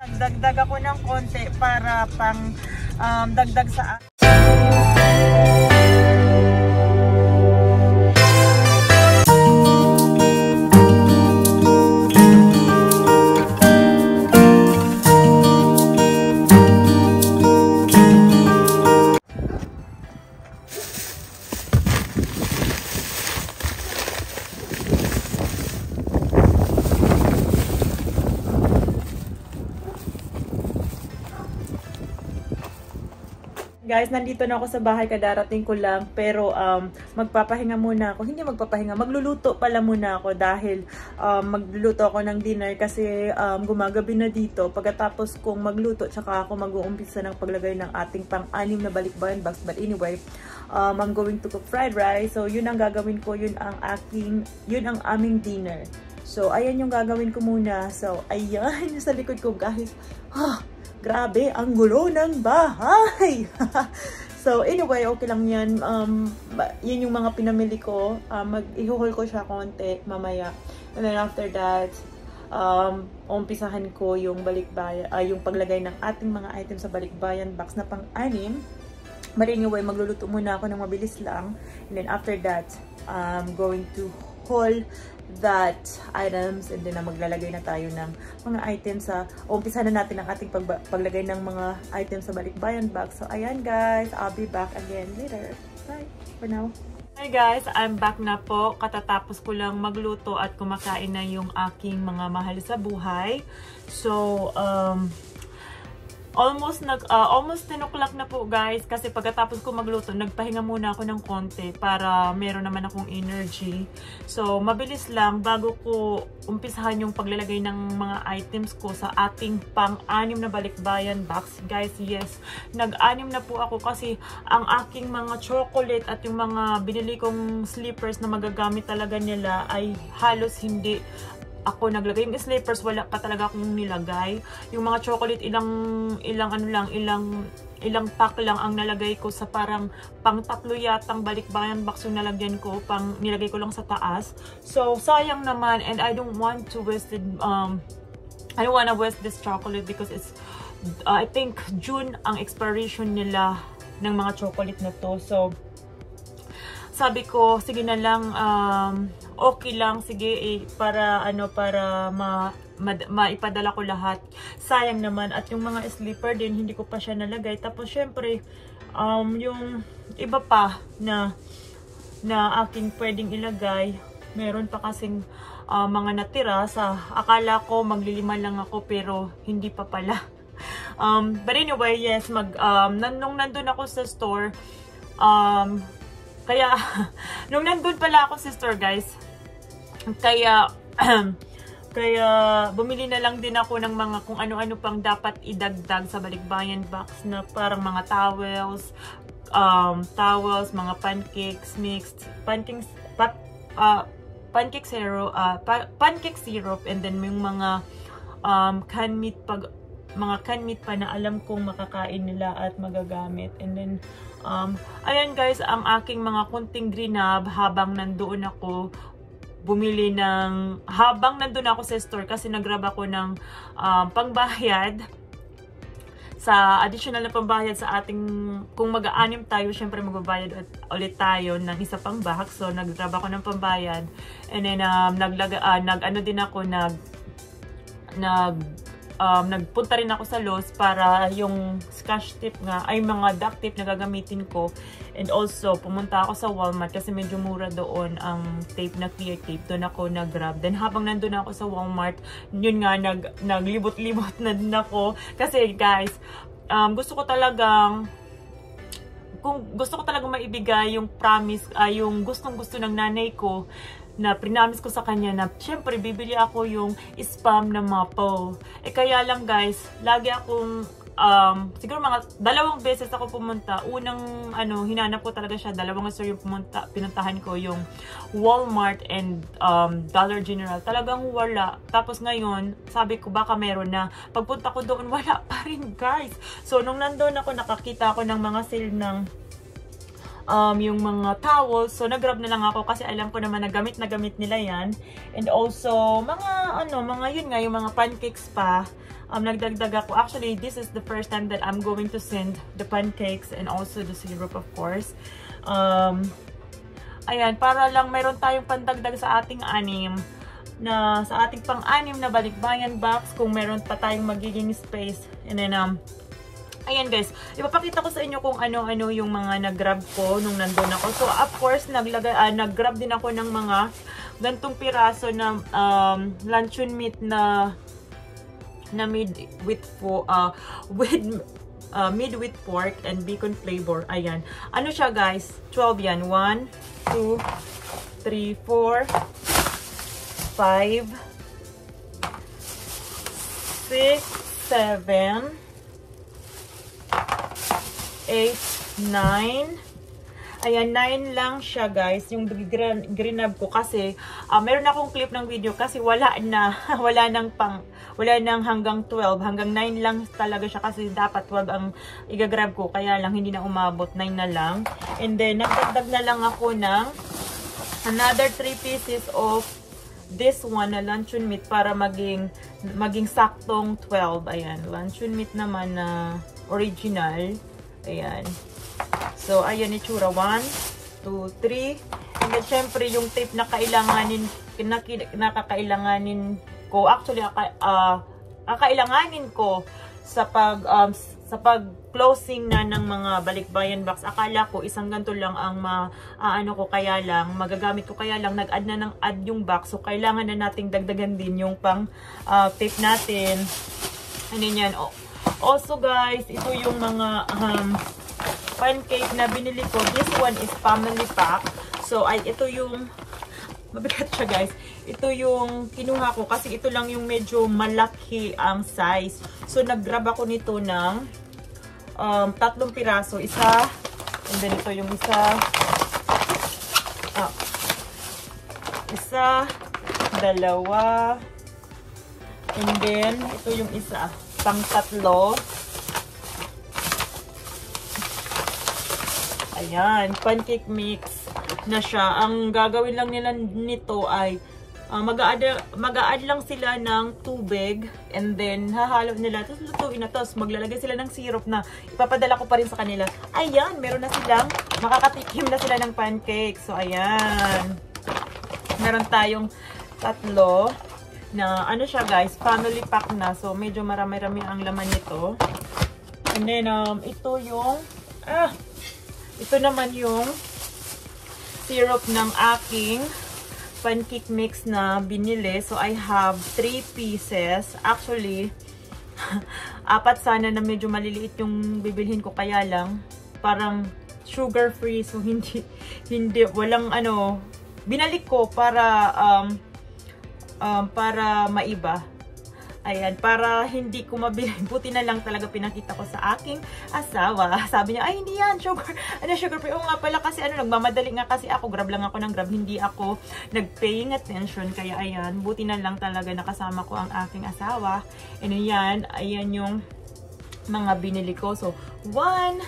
Dagdag ako ng konti para pang dagdag sa Guys, nandito na ako sa bahay, kadarating ko lang, pero magpapahinga muna ako. Hindi magpapahinga, magluluto pala muna ako dahil magluluto ako ng dinner kasi gumagabi na dito. Pagkatapos kong magluto, tsaka ako mag-uumpisa ng paglagay ng ating pang-anim na balikbayan box. But anyway, I'm going to cook fried rice. So yun ang gagawin ko, yun ang aming dinner. So ayan yung gagawin ko muna. So ayan sa likod ko, guys. Grabe, ang gulo ng bahay! So, anyway, okay lang yan. Yun yung mga pinamili ko. Ihuhol ko siya konti mamaya. And then after that, umpisahan ko yung yung paglagay ng ating mga items sa balikbayan box na pang-anim. But anyway, magluluto muna ako ng mabilis lang. And then after that, I'm going to haul that items, and then maglalagay na tayo ng mga items sa umpisa na natin ang ating paglagay ng mga items sa balikbayan box. So ayan guys, I'll be back again later. Bye for now. Hi guys, I'm back na po. Katatapos ko lang magluto at kumakain na yung aking mga mahal sa buhay. So almost 10 o'clock na po guys, kasi pagkatapos ko magluto, nagpahinga muna ako ng konti para meron naman akong energy. So mabilis lang bago ko umpisahan yung paglalagay ng mga items ko sa ating pang-anim na balikbayan box. Guys, yes, nag-anim na po ako kasi ang aking mga chocolate at yung mga binili kong slippers na magagamit talaga nila ay halos hindi ako naglagay. Yung slippers, wala pa talaga akong nilagay. Yung mga chocolate, ilang pack lang ang nalagay ko sa parang pang-tatlo yatang balikbayan box yung nalagyan ko, nilagay ko lang sa taas. So, sayang naman, and I don't want to waste it, I don't wanna waste this chocolate because it's, I think, June ang expiration nila ng mga chocolate na to. So, sabi ko, sige na lang, okay lang, sige, para maipadala ko lahat. Sayang naman. At yung mga slipper din, hindi ko pa siya nalagay. Tapos, syempre, yung iba pa na aking pwedeng ilagay, meron pa kasing mga natira akala ko maglilima lang ako, pero hindi pa pala. But anyway, yes, nung nandun ako sa store, kaya, nung nandun pala ako sa store, guys, kaya bumili na lang din ako ng mga kung ano-ano pang dapat idagdag sa balikbayan box na parang mga towels, mga pancakes mixed, pancake syrup, and then yung mga canned meat pa na alam kong makakain nila at magagamit. And then ayan guys, ang aking mga kunting greenab habang nandoon ako sa store, kasi nag-grab ako ng pangbayad, sa additional na pambayad sa ating, kung mag-aanim tayo, syempre magbabayad ulit tayo ng isa pang box. So nag-grab ako ng pambayad, and then nagpunta rin ako sa Lowe's para yung scotch tape nga, ay mga duct tape na gagamitin ko. And also, pumunta ako sa Walmart kasi medyo mura doon ang tape na clear tape. Doon ako nag-grab. Then habang nandun ako sa Walmart, yun nga, naglibot-libot na din ako. Kasi guys, gusto ko talagang maibigay yung promise, yung gustong-gusto ng nanay ko, na prinamis ko sa kanya na syempre bibili ako yung spam na maple. Kaya lang guys, lagi akong siguro mga 2 beses ako pumunta. Unang hinanap ko talaga siya, 2 store yung pinuntahan ko, yung Walmart and Dollar General. Talagang wala. Tapos ngayon, sabi ko baka meron na. Pagpunta ko doon, wala pa rin guys. So nung nandoon ako, nakakita ako ng mga sale ng yung mga towels. So nag-grab na lang ako kasi alam ko naman na gamit nila yan. And also mga yun nga, yung mga pancakes pa. nagdagdag ako. Actually, this is the first time that I'm going to send the pancakes and also the syrup, of course. Ayan, para lang mayroon tayong pandagdag sa ating sa ating pang-anim na balikbayan box kung meron pa tayong magiging space. And then, ayan guys, ipapakita ko sa inyo kung ano-ano yung mga nag-grab ko nung nandun ako. So, of course, nag-grab din ako ng mga gantong piraso na luncheon meat na made with pork and bacon flavor. Ayan. Ano siya guys? 12 yan. 1, 2, 3, 4, 5, 6, 7, 8, 9. Ayan, 9 lang siya guys, yung grab ko kasi meron akong clip ng video kasi wala nang hanggang 12, hanggang 9 lang talaga siya kasi dapat 12 ang i-grab ko, kaya lang hindi na umabot, 9 na lang. And then nagdagdag na lang ako ng another 3 pieces of this one na luncheon meat para maging saktong 12. Ayan, luncheon meat naman na original. Ayan. So, ayan itsura. 1, 2, 3. And then, syempre, yung tape na nakakailanganin ko. Actually, kailanganin ko sa pag-closing na ng mga balikbayan box. Akala ko, isang ganito lang ang magagamit ko. Kaya lang, nag-add na ng add yung box. So, kailangan na nating dagdagan din yung pang tape natin. And then yan. Also, guys, ito yung mga pancake na binili ko. This one is family pack. So, ito yung mabigat siya guys. Ito yung kinuha ko kasi ito lang yung medyo malaki ang size. So, nag-grab ako nito ng 3 piraso. Isa, and then ito yung isa. Isa, dalawa, and then ito yung isa. Pang-tatlo. Ayan, pancake mix na siya. Ang gagawin lang nila nito ay mag-a-add lang sila ng tubig and then hahalo nila. Tapos lutuin na. Tapos maglalagay sila ng syrup na ipapadala ko pa rin sa kanila. Ayan, meron na silang, makakatikim na sila ng pancake. So, ayan. Meron tayong 3 na ano siya guys, family pack na. So, medyo marami-rami ang laman nito. And then, ito yung, ito naman yung syrup ng aking pancake mix na binili. So, I have 3 pieces. Actually, 4 sana na medyo maliliit yung bibilhin ko. Kaya lang, parang sugar free. So, walang binalik ko para maiba. Ayan, para hindi ko mabili. Buti na lang talaga pinakita ko sa aking asawa. Sabi niya, ay hindi yan, sugar free. Oo nga pala kasi nagmamadali nga kasi ako. Grab lang ako ng grab. Hindi ako nag-paying attention. Kaya ayan, buti na lang talaga nakasama ko ang aking asawa. And ayan yung mga binili ko. So, 1, 2,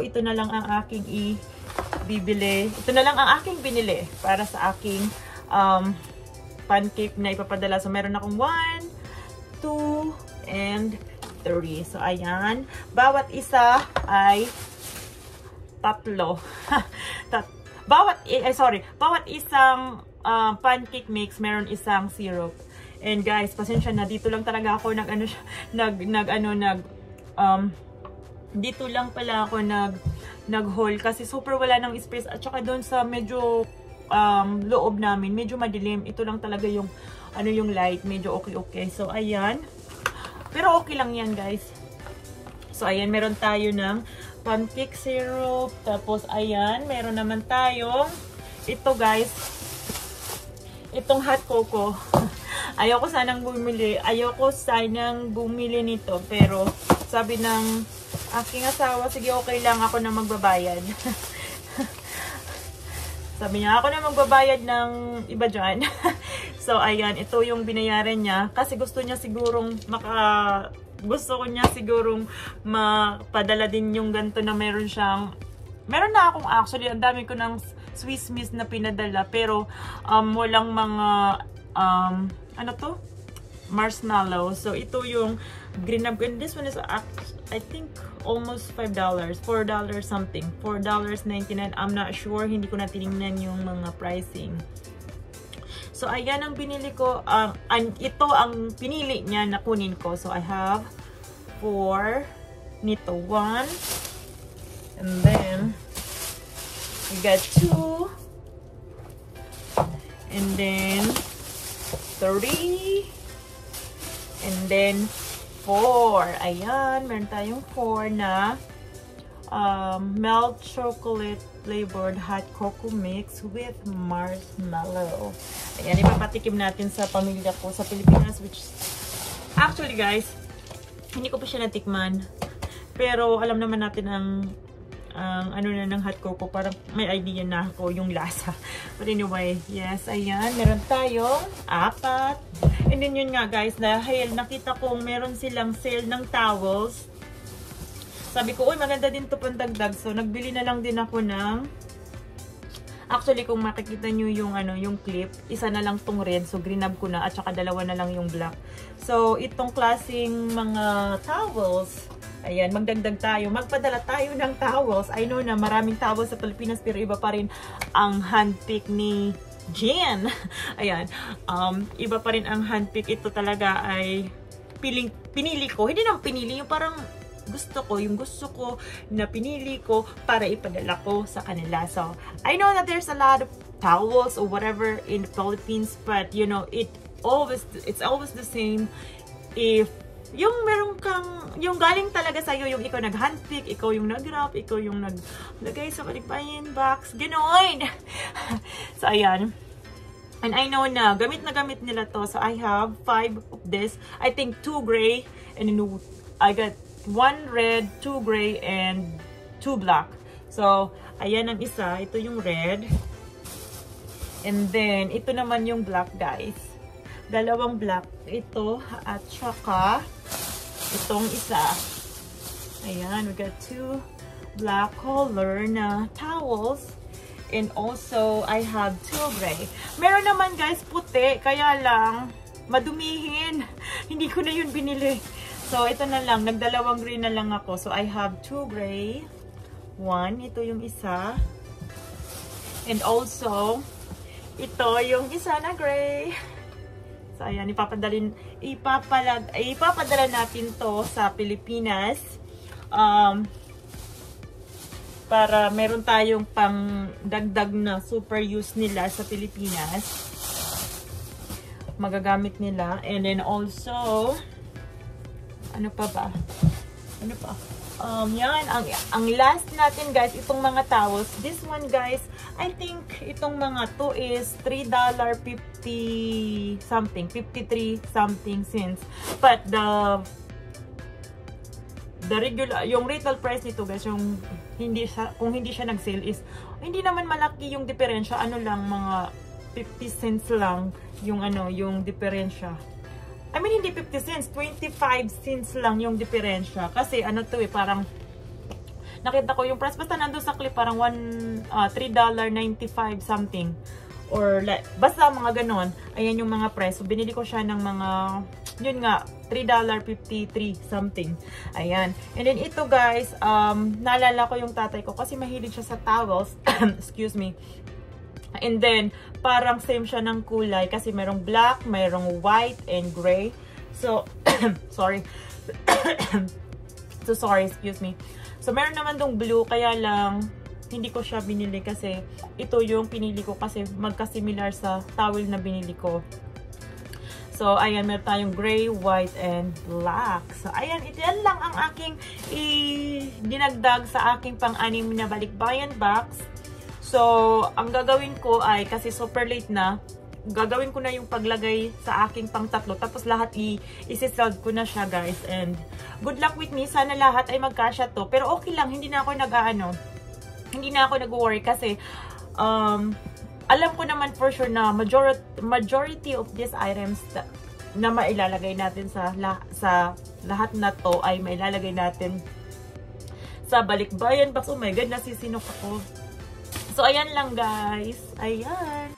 ito na lang ang aking ibibili. Ito na lang ang aking binili para sa aking pancake na ipapadala. So, meron akong 1, 2, and 3. So, ayan. Bawat isa ay 3. Bawat isang pancake mix, meron isang syrup. And guys, pasensya na. Dito lang talaga ako dito lang pala ako nag-haul kasi super wala ng space. At saka doon sa medyo loob namin, medyo madilim. Ito lang talaga yung yung light, medyo okay. So, ayan. Pero okay lang yan, guys. So, ayan, meron tayo ng pancake syrup. Tapos, ayan, meron naman tayong ito, guys. Itong hot cocoa. Ayoko sanang bumili nito. Pero, sabi ng aking asawa, sige, okay lang ako na magbabayad. Sabi niya, ako na magbabayad ng iba dyan. So, ayan, ito yung binayaran niya. Kasi gusto niya sigurong mapadala din yung ganito na meron na akong actually, ang dami ko ng Swiss Miss na pinadala. Pero, walang mga, marshmallow. So, ito yung Greenup. And this one is, I think, almost $5. $4 something. $4.99. I'm not sure. Hindi ko na tinignan yung mga pricing. So, ayan ang binili ko. Ito ang pinili niya na kunin ko. So, I have 4 nito. 1. And then, we got 2. And then, 3. And then, 4. Ayan, meron tayong 4 na milk chocolate flavored hot cocoa mix with marshmallow. Ayan, ipapatikim natin sa pamilya ko sa Pilipinas, which actually guys, hindi ko pa siya natikman. Pero alam naman natin ang ano na ng hot cocoa, parang may idea na ako yung lasa. But anyway, yes, ayan, meron tayong 4. And then yun nga guys, dahil nakita kong meron silang sale ng towels. Sabi ko, uy, maganda din to pandagdag. So, nagbili na lang din ako ng, actually, kung makikita nyo yung, yung clip, isa na lang tong red. So, Greenup ko na. At saka dalawa na lang yung black. So, itong klaseng mga towels, ayan, magdagdag tayo. Magpadala tayo ng towels. I know na maraming towels sa Pilipinas, pero iba pa rin ang handpick ni Jen. Ayan. Iba pa rin ang handpick. Ito talaga ay pinili ko. Hindi naman pinili. Yung parang yung gusto ko na pinili ko para ipadala ko sa kanila. So, I know that there's a lot of towels or whatever in the Philippines, but you know, it's always the same. If yung meron kang, yung galing talaga sa'yo, yung ikaw nag-handpick, ikaw yung nag-wrap, ikaw yung naglagay sa balikbayan box, ganoon. So, ayan. And I know na gamit nila to. So, I have 5 of this. I think 2 gray, and then I got 1 red, 2 gray, and 2 black. So, ayan ang isa. Ito yung red. And then, ito naman yung black, guys. Dalawang black. Ito, at saka, itong isa. Ayan, we got 2 black color na towels. And also, I have 2 gray. Meron naman, guys, puti. Kaya lang, madumihin. Hindi ko na yun binili. So, ito na lang. Nagdalawang gray na lang ako. So, I have 2 gray. 1. Ito yung isa. And also, ito yung isa na gray. So, ayan. Ipapadala natin to sa Pilipinas. Para meron tayong pang dagdag na super use nila sa Pilipinas. Magagamit nila. And then also, ano pa ba? Ano pa? Yan. Ang last natin, guys, itong mga towels. This one, guys, I think itong mga to is $3.50 something. 53 something cents. But the regular, yung retail price nito, guys, yung kung hindi siya nag-sale is, hindi naman malaki yung diferensya. Ano lang, mga 50 cents lang yung yung diferensya. I mean, hindi 50 cents, 25 cents lang yung diferensya. Kasi ano to parang, nakita ko yung price, basta nandun sa clip, parang $3.95 something. Or, like, basta mga ganon. Ayan yung mga price. So, binili ko siya ng mga, yun nga, $3.53 something. Ayan. And then, ito guys, naalala ko yung tatay ko kasi mahilig siya sa towels. Excuse me. And then, parang same siya ng kulay kasi merong black, merong white, and gray. So, sorry. So, sorry, excuse me. So, meron naman tong blue, kaya lang, hindi ko siya binili kasi ito yung pinili ko kasi magka-similar sa towel na binili ko. So, ayan, meron tayong gray, white, and black. So, ayan, ito yan lang ang aking dinagdag sa aking pang-anim na balikbayan box. So, ang gagawin ko ay, kasi super late na, gagawin ko na yung paglagay sa aking pang-tatlo. Tapos lahat isi-seld ko na siya, guys. And good luck with me. Sana lahat ay magkasya to. Pero okay lang, hindi na ako hindi na ako nag-worry kasi alam ko naman for sure na majority of these items na mailalagay natin sa lahat na to ay mailalagay natin sa balikbayan box. Oh my God, nasisinok ako. So, ayan lang, guys. Ayan.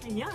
Ayan.